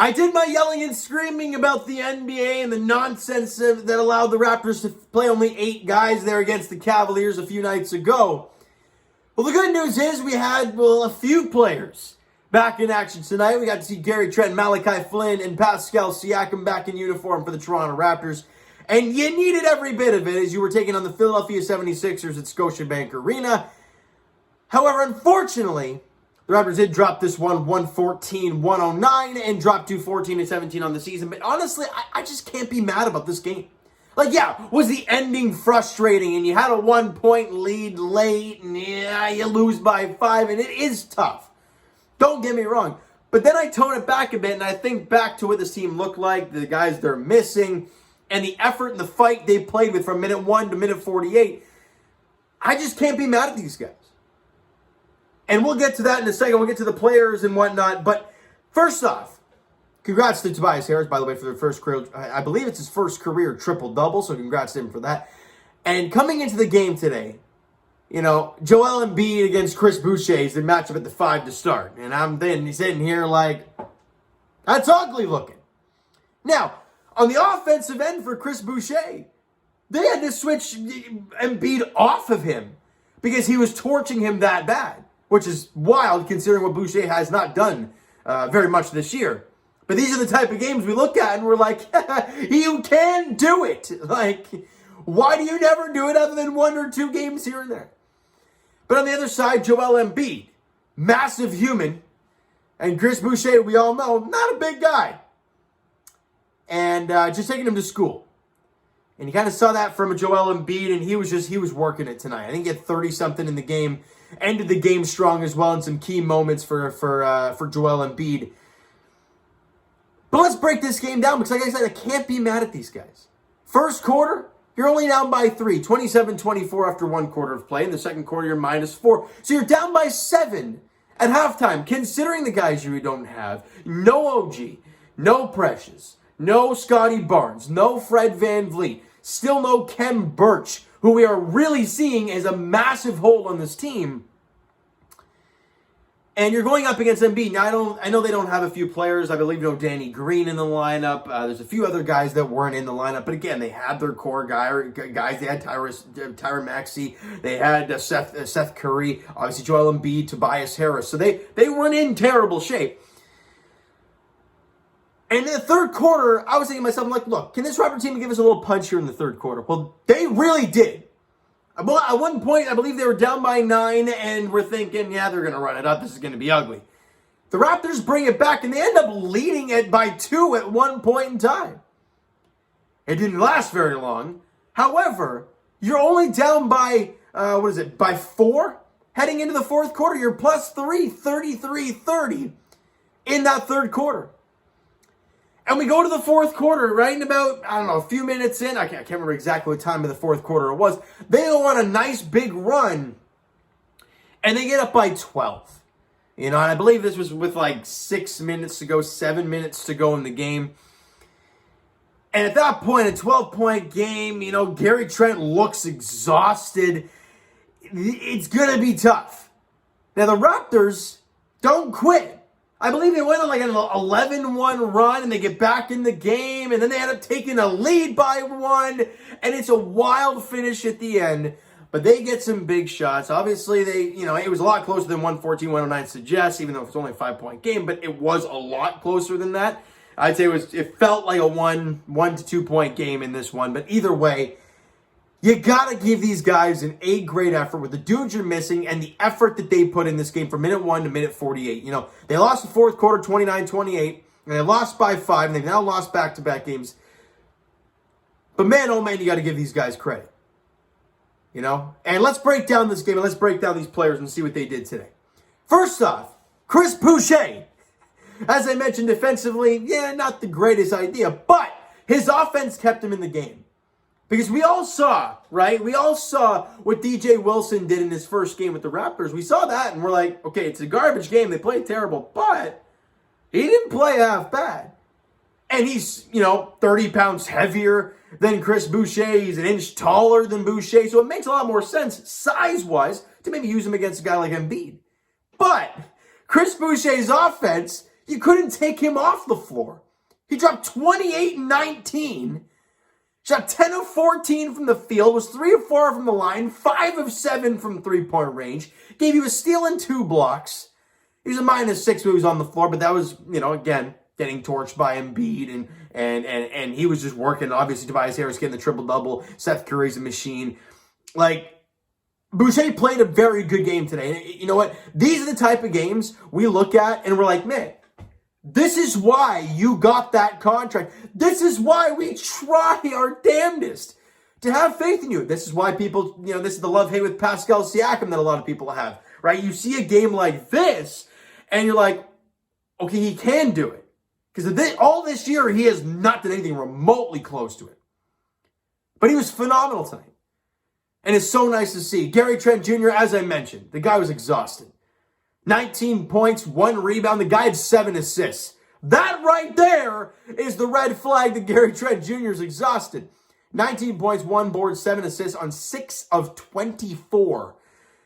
I did my yelling and screaming about the NBA and the nonsense that allowed the Raptors to play only 8 guys there against the Cavaliers a few nights ago. Well, the good news is we had, a few players back in action tonight. We got to see Gary Trent, Malachi Flynn, and Pascal Siakam back in uniform for the Toronto Raptors. And you needed every bit of it as you were taking on the Philadelphia 76ers at Scotiabank Arena. However, unfortunately, the Raptors did drop this one 114-109 and dropped to 14-17 on the season. But honestly, I just can't be mad about this game. Like, yeah, was the ending frustrating and you had a 1-point lead late and you lose by 5 and it is tough. Don't get me wrong. But then I tone it back a bit and I think back to what this team looked like, the guys they're missing, and the effort and the fight they played with from minute 1 to minute 48. I just can't be mad at these guys. And we'll get to that in a second. We'll get to the players and whatnot. But first off, congrats to Tobias Harris, by the way, for their first career. I believe it's his first career triple-double, so congrats to him for that. And coming into the game today, Joel Embiid against Chris Boucher is the matchup at the 5 to start. And I'm then sitting here like, that's ugly looking. Now, on the offensive end for Chris Boucher, they had to switch Embiid off of him because he was torching him that bad, which is wild considering what Boucher has not done very much this year. But these are the type of games we look at and we're like, you can do it. Like, why do you never do it other than 1 or 2 games here and there? But on the other side, Joel Embiid, massive human, and Chris Boucher, we all know, not a big guy. And just taking him to school. And you kind of saw that from Joel Embiid, and he was working it tonight. I think he had 30-something in the game. Ended the game strong as well in some key moments for Joel Embiid. But let's break this game down because, like I said, I can't be mad at these guys. First quarter, you're only down by 3, 27-24 after 1 quarter of play. In the second quarter, you're -4. So you're down by 7 at halftime, considering the guys you don't have. No OG, no Precious, no Scotty Barnes, no Fred VanVleet, still no Kem Birch, who we are really seeing as a massive hole on this team. And you're going up against Embiid. Now, I know they don't have a few players. I believe Danny Green in the lineup. There's a few other guys that weren't in the lineup. But again, they had their core guys. They had Tyrann Maxey. They had Seth Curry. Obviously, Joel Embiid, Tobias Harris. So they weren't in terrible shape. And in the third quarter, I was thinking to myself, I'm like, look, can this Raptors team give us a little punch here in the third quarter? Well, they really did. Well, at one point, I believe they were down by 9, and we're thinking, yeah, they're going to run it up. This is going to be ugly. The Raptors bring it back, and they end up leading it by 2 at one point in time. It didn't last very long. However, you're only down by, by 4? Heading into the fourth quarter, you're +3, 33-30 in that third quarter. And we go to the fourth quarter, right in about, a few minutes in. I can't remember exactly what time of the fourth quarter it was. They go on a nice big run, and they get up by 12. And I believe this was with 6 minutes to go, 7 minutes to go in the game. And at that point, a 12-point game, Gary Trent looks exhausted. It's going to be tough. Now, the Raptors don't quit. I believe they went on an 11-1 run, and they get back in the game, and then they end up taking a lead by 1, and it's a wild finish at the end. But they get some big shots. Obviously, it was a lot closer than 114-109 suggests, even though it's only a 5-point game, but it was a lot closer than that. I'd say it felt like a 1 to 2 point game in this one, but either way, you got to give these guys an A-grade effort with the dudes you're missing and the effort that they put in this game from minute 1 to minute 48. They lost the fourth quarter 29-28, and they lost by 5, and they've now lost back-to-back games. But man, oh man, you got to give these guys credit. And let's break down this game, and let's break down these players and see what they did today. First off, Chris Boucher. As I mentioned, defensively, not the greatest idea, but his offense kept him in the game. Because we all saw, right? We all saw what DJ Wilson did in his first game with the Raptors. We saw that, and we're like, okay, it's a garbage game. They played terrible, but he didn't play half bad. And he's, 30 pounds heavier than Chris Boucher. He's an inch taller than Boucher. So it makes a lot more sense, size-wise, to maybe use him against a guy like Embiid. But Chris Boucher's offense, You couldn't take him off the floor. He dropped 28 and 19, shot 10 of 14 from the field, was 3 of 4 from the line, 5 of 7 from three-point range, gave you a steal and 2 blocks. He was a -6 when he was on the floor, but that was, again, getting torched by Embiid, and he was just working. Obviously, Tobias Harris getting the triple-double. Seth Curry's a machine. Boucher played a very good game today. And you know what? These are the type of games we look at, and we're like, man, this is why you got that contract. This is why we try our damnedest to have faith in you. This is why people, this is the love-hate with Pascal Siakam that a lot of people have, right? You see a game like this, and you're like, okay, he can do it. Because all this year, he has not done anything remotely close to it. But he was phenomenal tonight. And it's so nice to see. Gary Trent Jr., as I mentioned, the guy was exhausted. 19 points, 1 rebound. The guy had 7 assists. That right there is the red flag that Gary Trent Jr. is exhausted. 19 points, 1 board, 7 assists on 6 of 24.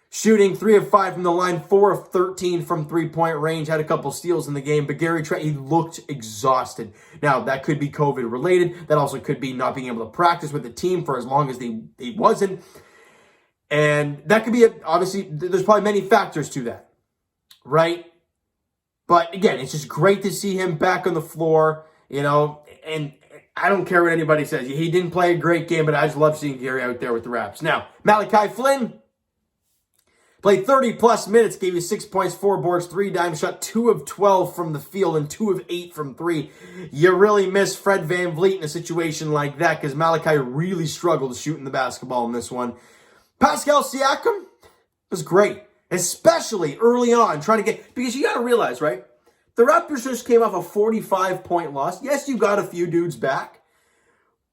Shooting 3 of 5 from the line, 4 of 13 from three-point range. Had a couple steals in the game, but Gary Trent, he looked exhausted. Now, that could be COVID-related. That also could be not being able to practice with the team for as long as he wasn't. And that could be, obviously, there's probably many factors to that, right? But, again, it's just great to see him back on the floor, and I don't care what anybody says. He didn't play a great game, but I just love seeing Gary out there with the Raps. Now, Malachi Flynn played 30-plus minutes, gave you 6 points, 4 boards, 3 dimes, shot 2 of 12 from the field and 2 of 8 from 3. You really miss Fred VanVleet in a situation like that because Malachi really struggled shooting the basketball in this one. Pascal Siakam was great, especially early on, because you got to realize, right? The Raptors just came off a 45-point loss. Yes, you got a few dudes back,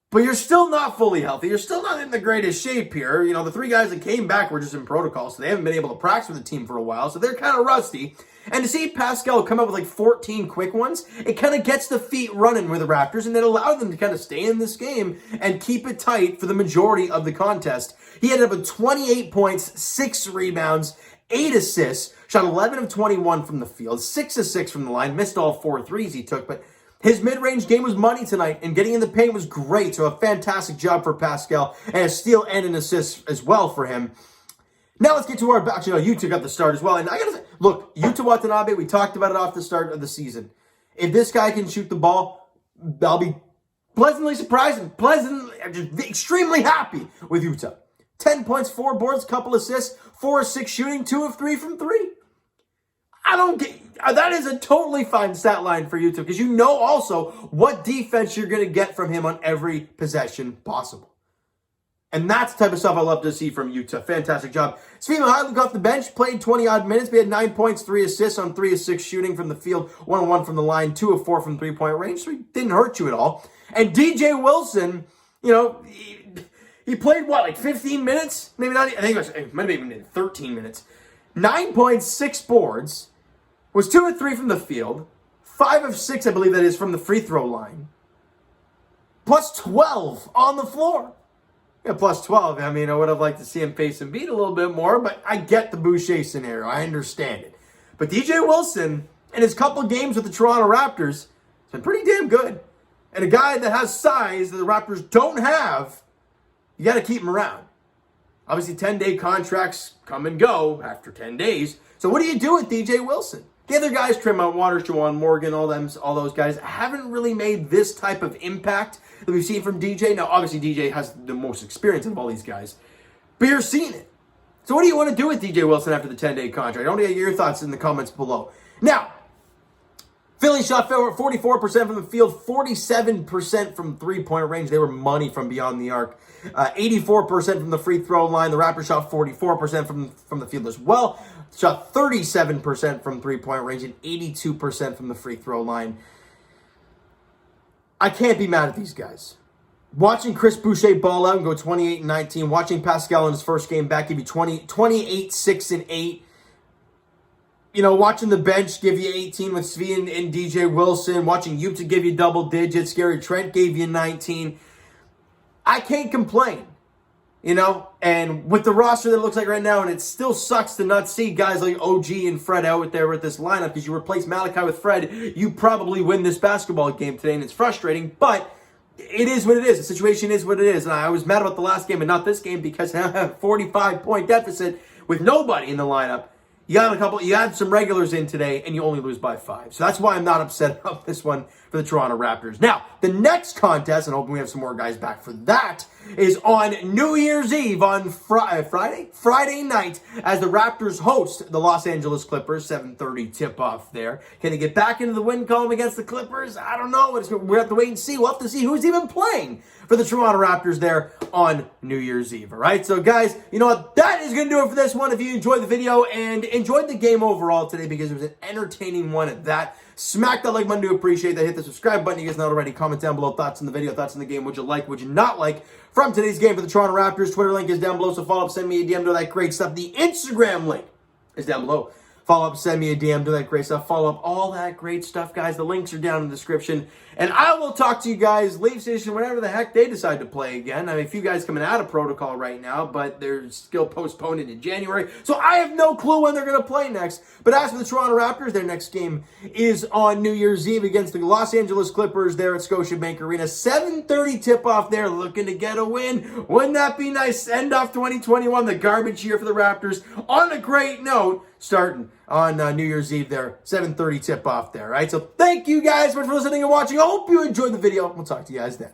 but you're still not fully healthy. You're still not in the greatest shape here. The 3 guys that came back were just in protocol, so they haven't been able to practice with the team for a while, so they're kind of rusty. And to see Pascal come up with 14 quick ones, it kind of gets the feet running with the Raptors, and it allowed them to kind of stay in this game and keep it tight for the majority of the contest. He ended up with 28 points, 6 rebounds, 8 assists, shot 11 of 21 from the field, 6 of 6 from the line, missed all 4 threes he took, but his mid-range game was money tonight, and getting in the paint was great, so a fantastic job for Pascal, and a steal and an assist as well for him. Now let's get to our... Actually, no, Yuta got the start as well, and I gotta say, look, Yuta Watanabe, we talked about it off the start of the season. If this guy can shoot the ball, I'll be pleasantly surprised and just extremely happy with Yuta. 10 points, 4 boards, couple assists, 4 of 6 shooting, 2 of 3 from 3. That is a totally fine stat line for Yuta because you know also what defense you're going to get from him on every possession possible. And that's the type of stuff I love to see from Yuta. Fantastic job. Svi Mykhailiuk off the bench, played 20-odd minutes. We had 9 points, 3 assists on 3 of 6 shooting from the field, 1 of 1 from the line, 2 of 4 from three-point range, so he didn't hurt you at all. And DJ Wilson, he played, 15 minutes? Maybe not. I think it might have even been 13 minutes. 9 points, 6 boards, was 2 of 3 from the field, 5 of 6, I believe that is, from the free throw line, plus 12 on the floor. Yeah, plus 12. I mean, I would have liked to see him face Embiid a little bit more, but I get the Boucher scenario. I understand it. But DJ Wilson, in his couple games with the Toronto Raptors, has been pretty damn good. And a guy that has size that the Raptors don't have, you got to keep him around. Obviously, 10-day contracts come and go after 10 days. So what do you do with DJ Wilson? The other guys, Tremont Waters, Juwan Morgan, all those guys, haven't really made this type of impact that we've seen from DJ. Now, obviously, DJ has the most experience of all these guys, but you're seeing it. So what do you want to do with DJ Wilson after the 10-day contract? I want to get your thoughts in the comments below. Now, Philly shot 44% from the field, 47% from three-point range. They were money from beyond the arc. 84% from the free throw line. The Raptors shot 44% from the field as well. Shot 37% from three-point range and 82% from the free throw line. I can't be mad at these guys. Watching Chris Boucher ball out and go 28-19, watching Pascal in his first game back give you 28, 6, and 8. Watching the bench give you 18 with Svi and DJ Wilson. Watching Yuta give you double digits. Gary Trent gave you 19. I can't complain. You know, and with the roster that it looks like right now, and it still sucks to not see guys like OG and Fred out there with this lineup, because you replace Malachi with Fred, you probably win this basketball game today, and it's frustrating, but it is what it is. The situation is what it is, and I was mad about the last game and not this game because I have a 45-point deficit with nobody in the lineup. You had some regulars in today, and you only lose by 5. So that's why I'm not upset about this one for the Toronto Raptors. Now, the next contest, and hoping we have some more guys back for that, is on New Year's Eve on Friday night, as the Raptors host the Los Angeles Clippers. 7:30 tip-off there. Can they get back into the win column against the Clippers? I don't know. We'll have to wait and see. We'll have to see who's even playing for the Toronto Raptors there on New Year's Eve. All right, so guys, you know what? That is going to do it for this one. If you enjoyed the video and enjoyed the game overall today, because it was an entertaining one at that, smack that like button to appreciate that. Hit the subscribe button. You guys know already. Comment down below thoughts on the video, thoughts on the game. Would you like, would you not like from today's game for the Toronto Raptors? Twitter link is down below, so follow up, send me a DM to that great stuff. The Instagram link is down below. Follow up, send me a DM, do that great stuff. Follow up, all that great stuff, guys. The links are down in the description. And I will talk to you guys, Leaf Station, whenever the heck they decide to play again. I mean, a few guys coming out of protocol right now, but they're still postponed into January. So I have no clue when they're going to play next. But as for the Toronto Raptors, their next game is on New Year's Eve against the Los Angeles Clippers there at Scotiabank Arena. 7:30 tip-off there, looking to get a win. Wouldn't that be nice? End off 2021, the garbage year for the Raptors, on a great note, starting on New Year's Eve there, 7:30 tip-off there, right? So thank you guys for listening and watching. I hope you enjoyed the video. We'll talk to you guys then.